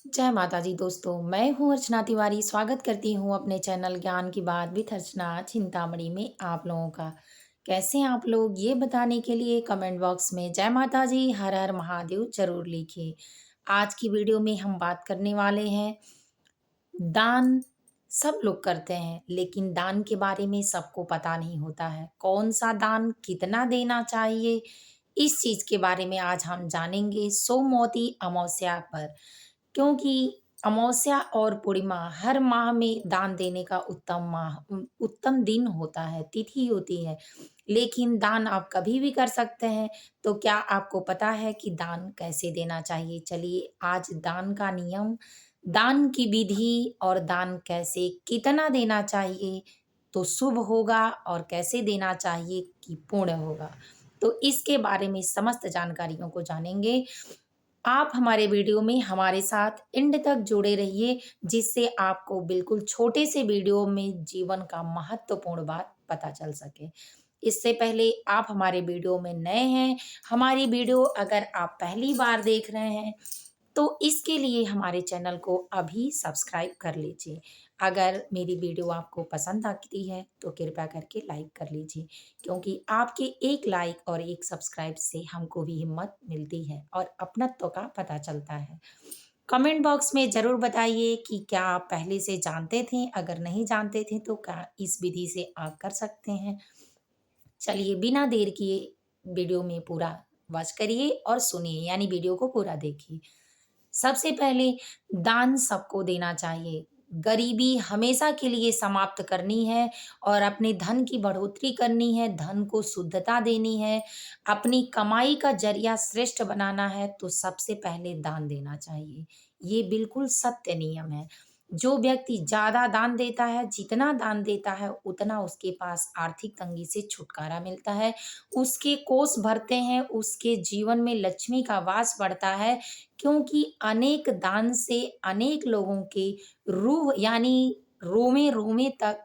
जय माता दी दोस्तों, मैं हूँ अर्चना तिवारी। स्वागत करती हूँ अपने चैनल ज्ञान की बात विद अर्चना चिंतामणि में आप लोगों का। कैसे हैं आप लोग ये बताने के लिए कमेंट बॉक्स में जय माता जी हर हर महादेव जरूर लिखिए। आज की वीडियो में हम बात करने वाले हैं दान। सब लोग करते हैं लेकिन दान के बारे में सबको पता नहीं होता है। कौन सा दान कितना देना चाहिए, इस चीज के बारे में आज हम जानेंगे सोमवती अमावस्या पर। क्योंकि अमावस्या और पूर्णिमा हर माह में दान देने का उत्तम दिन होता है, तिथि होती है। लेकिन दान आप कभी भी कर सकते हैं। तो क्या आपको पता है कि दान कैसे देना चाहिए? चलिए आज दान का नियम, दान की विधि और दान कैसे कितना देना चाहिए तो शुभ होगा और कैसे देना चाहिए कि पुण्य होगा, तो इसके बारे में समस्त जानकारियों को जानेंगे। आप हमारे वीडियो में हमारे साथ एंड तक जुड़े रहिए, जिससे आपको बिल्कुल छोटे से वीडियो में जीवन का महत्वपूर्ण बात पता चल सके। इससे पहले आप हमारे वीडियो में नए हैं, हमारी वीडियो अगर आप पहली बार देख रहे हैं तो इसके लिए हमारे चैनल को अभी सब्सक्राइब कर लीजिए। अगर मेरी वीडियो आपको पसंद आती है तो कृपया करके लाइक कर लीजिए, क्योंकि आपके एक लाइक और एक सब्सक्राइब से हमको भी हिम्मत मिलती है और अपनत्व का पता चलता है। कमेंट बॉक्स में ज़रूर बताइए कि क्या आप पहले से जानते थे, अगर नहीं जानते थे तो क्या इस विधि से आप कर सकते हैं। चलिए बिना देर किए वीडियो में पूरा वॉच करिए और सुनिए, यानी वीडियो को पूरा देखिए। सबसे पहले दान सबको देना चाहिए। गरीबी हमेशा के लिए समाप्त करनी है और अपने धन की बढ़ोतरी करनी है, धन को शुद्धता देनी है, अपनी कमाई का ज़रिया श्रेष्ठ बनाना है तो सबसे पहले दान देना चाहिए। ये बिल्कुल सत्य नियम है। जो व्यक्ति ज़्यादा दान देता है, जितना दान देता है, उतना उसके पास आर्थिक तंगी से छुटकारा मिलता है, उसके कोष भरते हैं, उसके जीवन में लक्ष्मी का वास बढ़ता है। क्योंकि अनेक दान से अनेक लोगों के रूह यानी रोमे-रोमे तक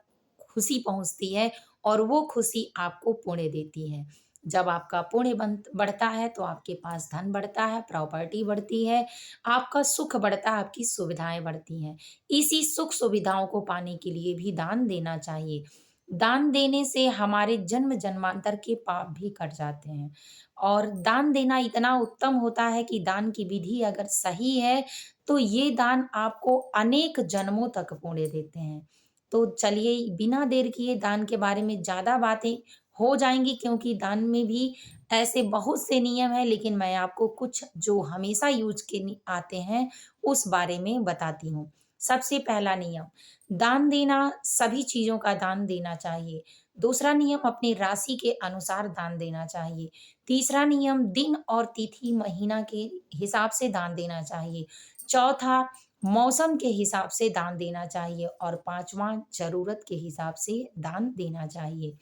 खुशी पहुँचती है और वो खुशी आपको पुण्य देती है। जब आपका पुण्य बढ़ता है तो आपके पास धन बढ़ता है, प्रॉपर्टी बढ़ती है, आपका सुख बढ़ता है, आपकी सुविधाएँ बढ़ती हैं। इसी सुख सुविधाओं को पाने के लिए भी दान देना चाहिए। दान देने से हमारे जन्म-जन्मांतर के पाप भी कट जाते हैं। और दान देना इतना उत्तम होता है कि दान की विधि अगर सही है, तो ये दान आपको अनेक जन्मों तक पुण्य देते हैं। तो चलिए बिना देर किए दान के बारे में ज़्यादा बातें हो जाएँगी, क्योंकि दान में भी ऐसे बहुत से नियम हैं, लेकिन मैं आपको कुछ जो हमेशा यूज़ के नि आते हैं, उस बारे में बताती हूँ। सबसे पहला नियम, दान देना, सभी चीज़ों का दान देना चाहिए। दूसरा नियम, अपनी राशि के अनुसार दान देना चाहिए। तीसरा नियम, दिन और तिथि महीना के हिसाब से दान देना चाहिए। चौथा, मौसम के हिसाब से दान देना चाहिए और पाँचवाँ, ज़रूरत के हिसाब से दान देना चाहिए।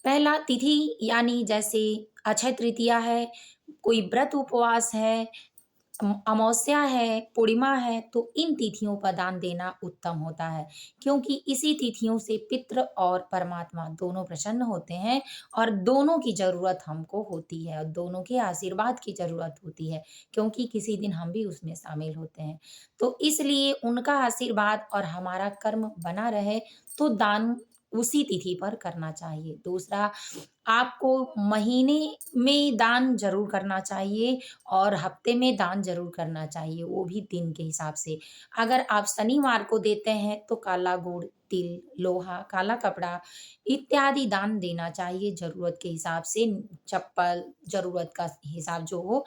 पहला, तिथि यानी जैसे अक्षय तृतीया है, कोई व्रत उपवास है, अमावस्या है, पूर्णिमा है, तो इन तिथियों पर दान देना उत्तम होता है, क्योंकि इसी तिथियों से पितृ और परमात्मा दोनों प्रसन्न होते हैं और दोनों की ज़रूरत हमको होती है और दोनों के आशीर्वाद की ज़रूरत होती है, क्योंकि किसी दिन हम भी उसमें शामिल होते हैं। तो इसलिए उनका आशीर्वाद और हमारा कर्म बना रहे, तो दान उसी तिथि पर करना चाहिए। दूसरा, आपको महीने में दान ज़रूर करना चाहिए और हफ्ते में दान ज़रूर करना चाहिए, वो भी दिन के हिसाब से। अगर आप शनिवार को देते हैं तो काला गुड़, तिल, लोहा, काला कपड़ा इत्यादि दान देना चाहिए ज़रूरत के हिसाब से। चप्पल, ज़रूरत का हिसाब जो हो।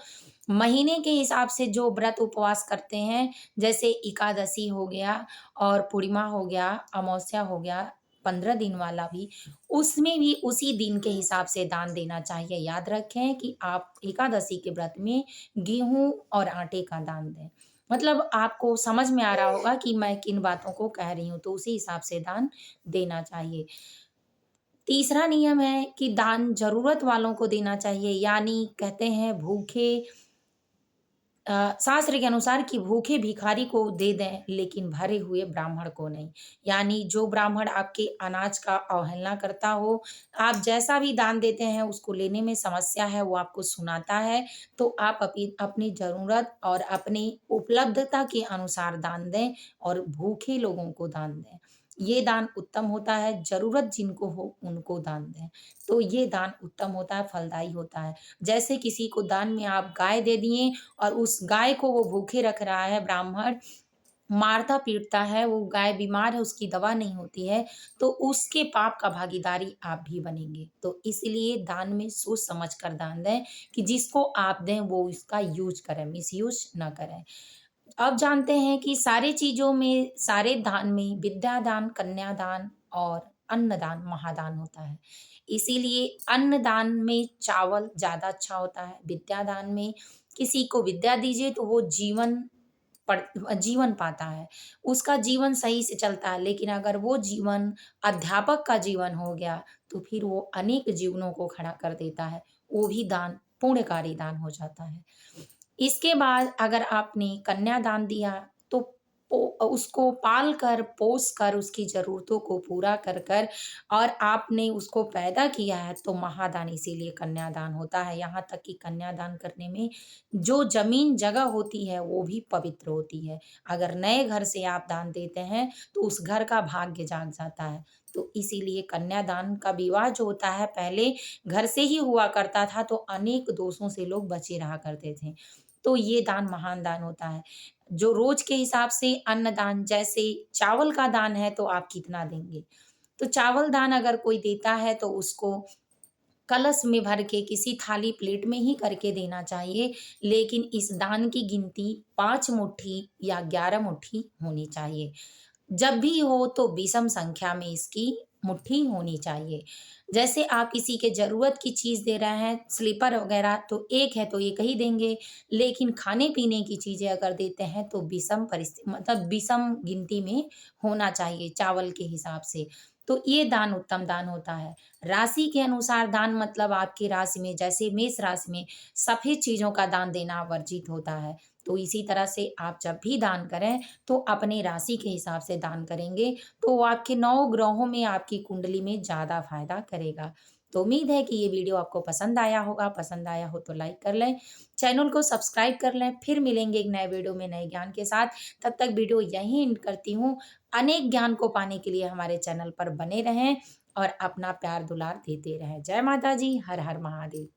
महीने के हिसाब से जो व्रत उपवास करते हैं, जैसे एकादशी हो गया और पूर्णिमा हो गया, अमावस्या हो गया, 15 दिन वाला भी, उसमें भी उसी दिन के हिसाब से दान देना चाहिए। याद रखें कि आप एकादशी के व्रत में गेहूँ और आटे का दान दें। मतलब आपको समझ में आ रहा होगा कि मैं किन बातों को कह रही हूँ, तो उसी हिसाब से दान देना चाहिए। तीसरा नियम है कि दान ज़रूरत वालों को देना चाहिए, यानी कहते हैं भूखे शास्त्र के अनुसार कि भूखे भिखारी को दे दें लेकिन भरे हुए ब्राह्मण को नहीं। यानी जो ब्राह्मण आपके अनाज का अवहेलना करता हो, आप जैसा भी दान देते हैं उसको लेने में समस्या है, वो आपको सुनाता है, तो आप अपनी ज़रूरत और अपनी उपलब्धता के अनुसार दान दें और भूखे लोगों को दान दें। ये दान उत्तम होता है, ज़रूरत जिनको हो उनको दान दें। तो ये दान उत्तम होता है, फलदायी होता है। जैसे किसी को दान में आप गाय दे दिए और उस गाय को वो भूखे रख रहा है ब्राह्मण, मारता-पीटता है, वो गाय बीमार है, उसकी दवा नहीं होती है, तो उसके पाप का भागीदारी आप भी बनेंगे। तो इसलिए दान में सोच समझ कर दान दें कि जिसको आप दें वो इसका यूज़ करें, मिसयूज़ ना करें। अब जानते हैं कि सारी चीज़ों में, सारे दान में विद्यादान, कन्यादान और अन्नदान महादान होता है। इसीलिए अन्नदान में चावल ज़्यादा अच्छा होता है। विद्यादान में किसी को विद्या दीजिए तो वो जीवन पाता है, उसका जीवन सही से चलता है। लेकिन अगर वो जीवन अध्यापक का जीवन हो गया, तो फिर वो अनेक जीवनों को खड़ा कर देता है। वो भी दान पुण्यकारी दान हो जाता है। इसके बाद अगर आपने कन्यादान दिया तो उसको पाल कर, पोस कर, उसकी ज़रूरतों को पूरा कर कर और आपने उसको पैदा किया है, तो महादान इसीलिए कन्यादान होता है। यहाँ तक कि कन्यादान करने में जो ज़मीन जगह होती है वो भी पवित्र होती है। अगर नए घर से आप दान देते हैं तो उस घर का भाग्य जाग जाता है। तो इसीलिए कन्यादान का विवाह जो होता है पहले घर से ही हुआ करता था, तो अनेक दोषों से लोग बचे रहा करते थे। तो ये दान महान दान होता है। जो रोज़ के हिसाब से अन्नदान, जैसे चावल का दान है तो आप कितना देंगे? तो चावल दान अगर कोई देता है तो उसको कलश में भर के किसी थाली प्लेट में ही करके देना चाहिए। लेकिन इस दान की गिनती 5 मुट्ठी या 11 मुट्ठी होनी चाहिए। जब भी हो तो विषम संख्या में इसकी मुट्ठी होनी चाहिए। जैसे आप किसी के ज़रूरत की चीज़ दे रहे हैं, स्लीपर वग़ैरह, तो 1 है तो 1 ही देंगे, लेकिन खाने-पीने की चीज़ें अगर देते हैं तो मतलब विषम गिनती में होना चाहिए चावल के हिसाब से। तो ये दान उत्तम दान होता है। राशि के अनुसार दान मतलब आपकी राशि में, जैसे मेष राशि में सफ़ेद चीज़ों का दान देना वर्जित होता है। तो इसी तरह से आप जब भी दान करें तो अपने राशि के हिसाब से दान करेंगे, तो वो आपके 9 ग्रहों में, आपकी कुंडली में ज़्यादा फ़ायदा करेगा। तो उम्मीद है कि ये वीडियो आपको पसंद आया होगा। पसंद आया हो तो लाइक कर लें, चैनल को सब्सक्राइब कर लें। फिर मिलेंगे एक नए वीडियो में नए ज्ञान के साथ। तब तक वीडियो यहीं एंड करती हूँ। अनेक ज्ञान को पाने के लिए हमारे चैनल पर बने रहें और अपना प्यार दुलार देते रहें। जय माता जी, हर हर महादेव।